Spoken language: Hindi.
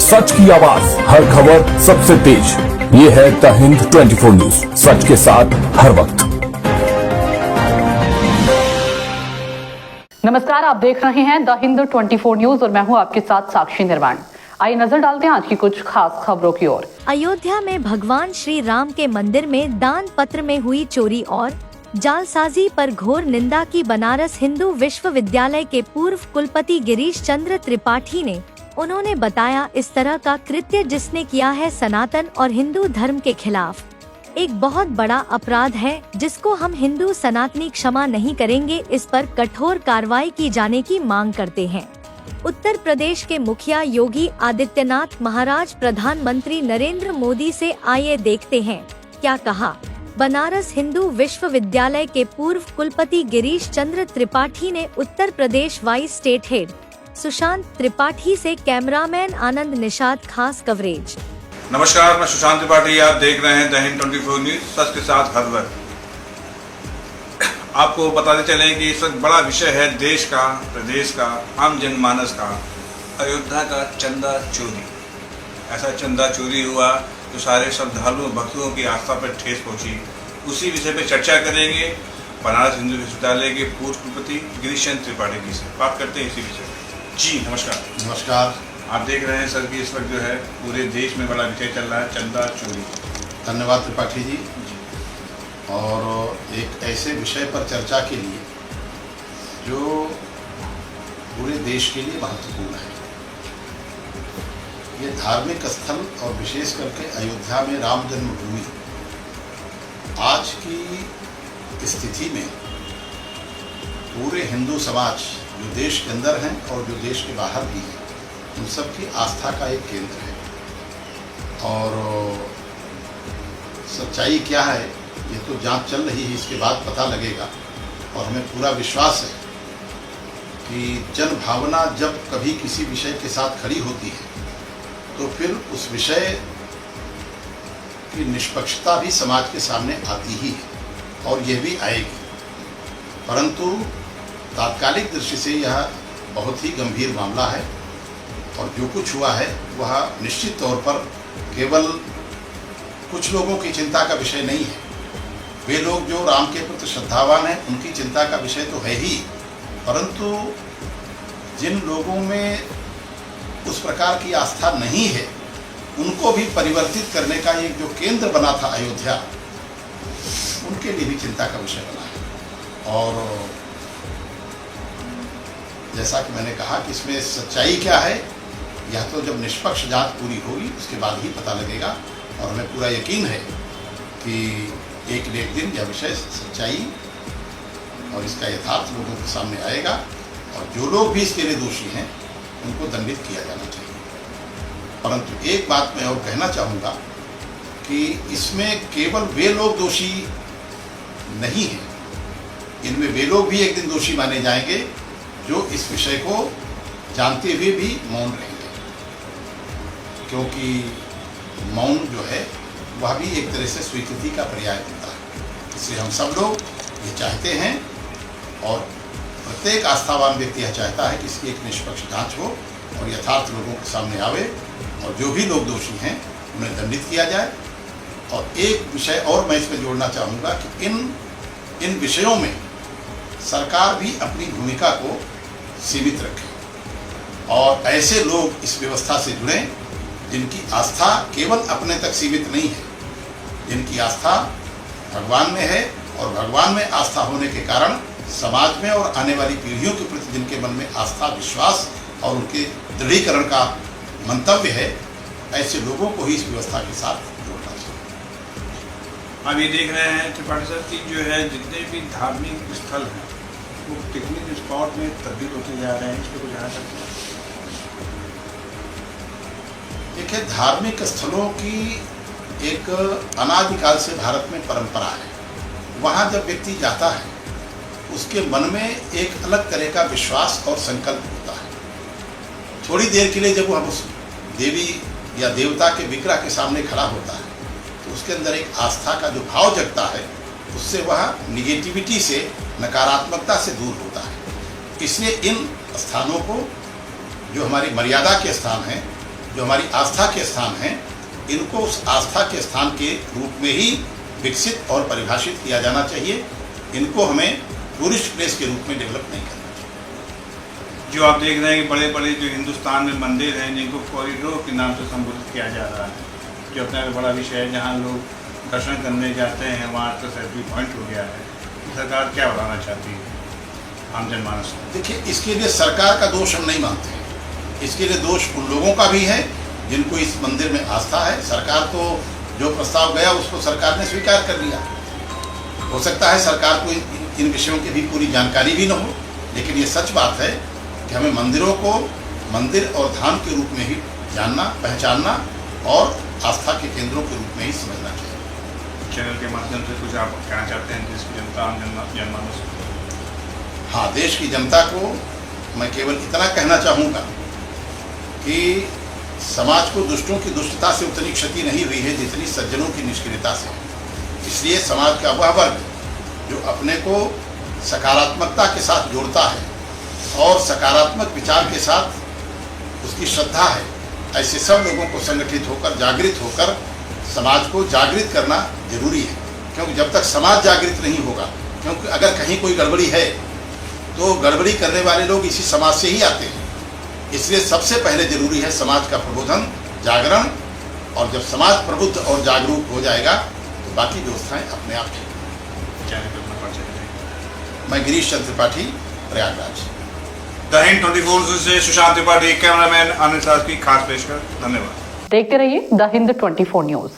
सच की आवाज, हर खबर सबसे तेज। ये है द हिंद 24 न्यूज, सच के साथ हर वक्त। नमस्कार, आप देख रहे हैं द हिंद 24 न्यूज और मैं हूं आपके साथ साक्षी निर्वाण। आइए नजर डालते हैं आज की कुछ खास खबरों की ओर। अयोध्या में भगवान श्री राम के मंदिर में दान पत्र में हुई चोरी और जालसाजी पर घोर निंदा की बनारस हिंदू विश्वविद्यालय के पूर्व कुलपति गिरीश चंद्र त्रिपाठी ने। उन्होंने बताया, इस तरह का कृत्य जिसने किया है सनातन और हिंदू धर्म के खिलाफ एक बहुत बड़ा अपराध है, जिसको हम हिंदू सनातनी क्षमा नहीं करेंगे। इस पर कठोर कार्रवाई की जाने की मांग करते हैं। उत्तर प्रदेश के मुखिया योगी आदित्यनाथ महाराज प्रधानमंत्री नरेंद्र मोदी से आइए देखते हैं क्या कहा। बनारस हिंदू विश्वविद्यालय के पूर्व कुलपति गिरीश चंद्र त्रिपाठी ने Uttar Pradesh vice state head Sushant Tripathi से कैमरामैन आनंद निषाद खास कवरेज। नमस्कार, मैं सुशांत त्रिपाठी, आप देख रहे हैं द हिंद 24 न्यूज, सच के साथ हर वक्त। आपको बताते चलें कि इस वक्त बड़ा विषय है देश का, प्रदेश का, आम जनमानस का, अयोध्या का चंदा चोरी। ऐसा चंदा चोरी हुआ तो सारे श्रद्धालुओं भक्तों की आस्था पर ठेस पहुंची। उसी विषय पर चर्चा करेंगे बनारस हिंदू विश्वविद्यालय के पूर्व कुलपति गिरीश चंद्र त्रिपाठी जी से। बात करते हैं इसी विषय पर। जी नमस्कार। नमस्कार। आप देख रहे हैं सर कि इस वक्त जो है पूरे देश में बड़ा विषय चल रहा है चंदा चोरी। धन्यवाद त्रिपाठी जी। और एक ऐसे विषय पर चर्चा के लिए जो पूरे देश के लिए महत्वपूर्ण है। ये धार्मिक स्थल और विशेष करके अयोध्या में राम जन्मभूमि आज की स्थिति में पूरे हिंदू समाज जो देश के अंदर हैं और जो देश के बाहर भी हैं, उन सब की आस्था का एक केंद्र है। और सच्चाई क्या है ये तो जांच चल रही है, इसके बाद पता लगेगा। और हमें पूरा विश्वास है कि जन भावना जब कभी किसी विषय के साथ खड़ी होती है तो फिर उस विषय की निष्पक्षता भी समाज के सामने आती ही है और यह भी आएगी। परंतु तात्कालिक दृष्टि से यह बहुत ही गंभीर मामला है और जो कुछ हुआ है वह निश्चित तौर पर केवल कुछ लोगों की चिंता का विषय नहीं है। वे लोग जो राम के प्रति श्रद्धावान हैं उनकी चिंता का विषय तो है ही, परंतु जिन लोगों में उस प्रकार की आस्था नहीं है उनको भी परिवर्तित करने का एक जो केंद्र बना था अयोध्या, उनके लिए भी चिंता का विषय बना है। और जैसा कि मैंने कहा कि इसमें सच्चाई क्या है यह तो जब निष्पक्ष जांच पूरी होगी उसके बाद ही पता लगेगा। और हमें पूरा यकीन है कि एक न एक दिन यह विषय सच्चाई और इसका यथार्थ लोगों के सामने आएगा और जो लोग भी इसके लिए दोषी हैं उनको दंडित किया जाना चाहिए। परंतु एक बात मैं और कहना चाहूँगा कि इसमें केवल वे लोग दोषी नहीं हैं, इनमें वे लोग भी एक दिन दोषी माने जाएंगे जो इस विषय को जानते हुए भी मौन रहेंगे, क्योंकि मौन जो है वह भी एक तरह से स्वीकृति का पर्याय होता है। इसलिए हम सब लोग ये चाहते हैं और प्रत्येक आस्थावान व्यक्ति यह चाहता है कि इसकी एक निष्पक्ष जांच हो और यथार्थ लोगों के सामने आवे और जो भी लोग दोषी हैं उन्हें दंडित किया जाए। और एक विषय और मैं इसमें जोड़ना चाहूँगा कि इन विषयों में सरकार भी अपनी भूमिका को सीमित रखे और ऐसे लोग इस व्यवस्था से जुड़ें जिनकी आस्था केवल अपने तक सीमित नहीं है, जिनकी आस्था भगवान में है और भगवान में आस्था होने के कारण समाज में और आने वाली पीढ़ियों के प्रति जिनके मन में आस्था, विश्वास और उनके दृढ़ीकरण का मंतव्य है, ऐसे लोगों को ही इस व्यवस्था के साथ जोड़ना चाहिए। हम ये देख रहे हैं त्रिपाठी साहब की जो है जितने भी धार्मिक स्थल हैं वो पिकनिक स्पॉट में तब्दील होते जा रहे हैं, इस पर कुछ कहना सकते हैं? देखिए, धार्मिक स्थलों की एक अनादिकाल से भारत में परंपरा है। वहाँ जब व्यक्ति जाता है उसके मन में एक अलग तरह का विश्वास और संकल्प होता है। थोड़ी देर के लिए जब वह उस देवी या देवता के विग्रह के सामने खड़ा होता है तो उसके अंदर एक आस्था का जो भाव जगता है, उससे वह निगेटिविटी से, नकारात्मकता से दूर होता है। इसलिए इन स्थानों को जो हमारी मर्यादा के स्थान हैं जो हमारी आस्था के स्थान हैं, इनको उस आस्था के स्थान के रूप में ही विकसित और परिभाषित किया जाना चाहिए। इनको हमें टूरिस्ट प्लेस के रूप में डेवलप नहीं करना चाहिए। जो आप देख रहे हैं कि बड़े बड़े जो हिंदुस्तान में मंदिर हैं जिनको कॉरिडोर के नाम से संबोधित किया जा रहा है, जो अपना एक बड़ा विषय है, जहाँ लोग दर्शन करने जाते हैं वहाँ तो सेल्फी पॉइंट हो गया है। सरकार क्या बढ़ाना चाहती है आम जनमानस को? देखिए, इसके लिए सरकार का दोष हम नहीं मानते हैं। इसके लिए दोष उन लोगों का भी है जिनको इस मंदिर में आस्था है। सरकार तो जो प्रस्ताव गया उसको सरकार ने स्वीकार कर लिया। हो सकता है सरकार को इन विषयों की भी पूरी जानकारी भी न हो, लेकिन ये सच बात है कि हमें मंदिरों को मंदिर और धाम के रूप में ही जानना, पहचानना और आस्था के केंद्रों के रूप में ही समझना चाहिए। चैनल के माध्यम से कुछ आप कहना चाहते हैं देश की जनता, आम जनमानस को? हाँ, देश की जनता को मैं केवल इतना कहना चाहूँगा कि समाज को दुष्टों की दुष्टता से उतनी क्षति नहीं हुई है जितनी सज्जनों की निष्क्रियता से। इसलिए समाज का वह वर्ग जो अपने को सकारात्मकता के साथ जोड़ता है और सकारात्मक विचार के साथ उसकी श्रद्धा है, ऐसे सब लोगों को संगठित होकर, जागृत होकर समाज को जागृत करना जरूरी है। क्योंकि जब तक समाज जागृत नहीं होगा, क्योंकि अगर कहीं कोई गड़बड़ी है तो गड़बड़ी करने वाले लोग इसी समाज से ही आते हैं। इसलिए सबसे पहले जरूरी है समाज का प्रबोधन, जागरण, और जब समाज प्रबुद्ध और जागरूक हो जाएगा तो बाकी व्यवस्थाएं अपने आप ठीक। मैं गिरीश चंद्र त्रिपाठी, प्रयागराज। द हिंद 24 न्यूज़ से सुशांत त्रिपाठी, कैमरामैन आनंद साज की खास पेशकश। धन्यवाद। देखते रहिए द हिंद 24 न्यूज।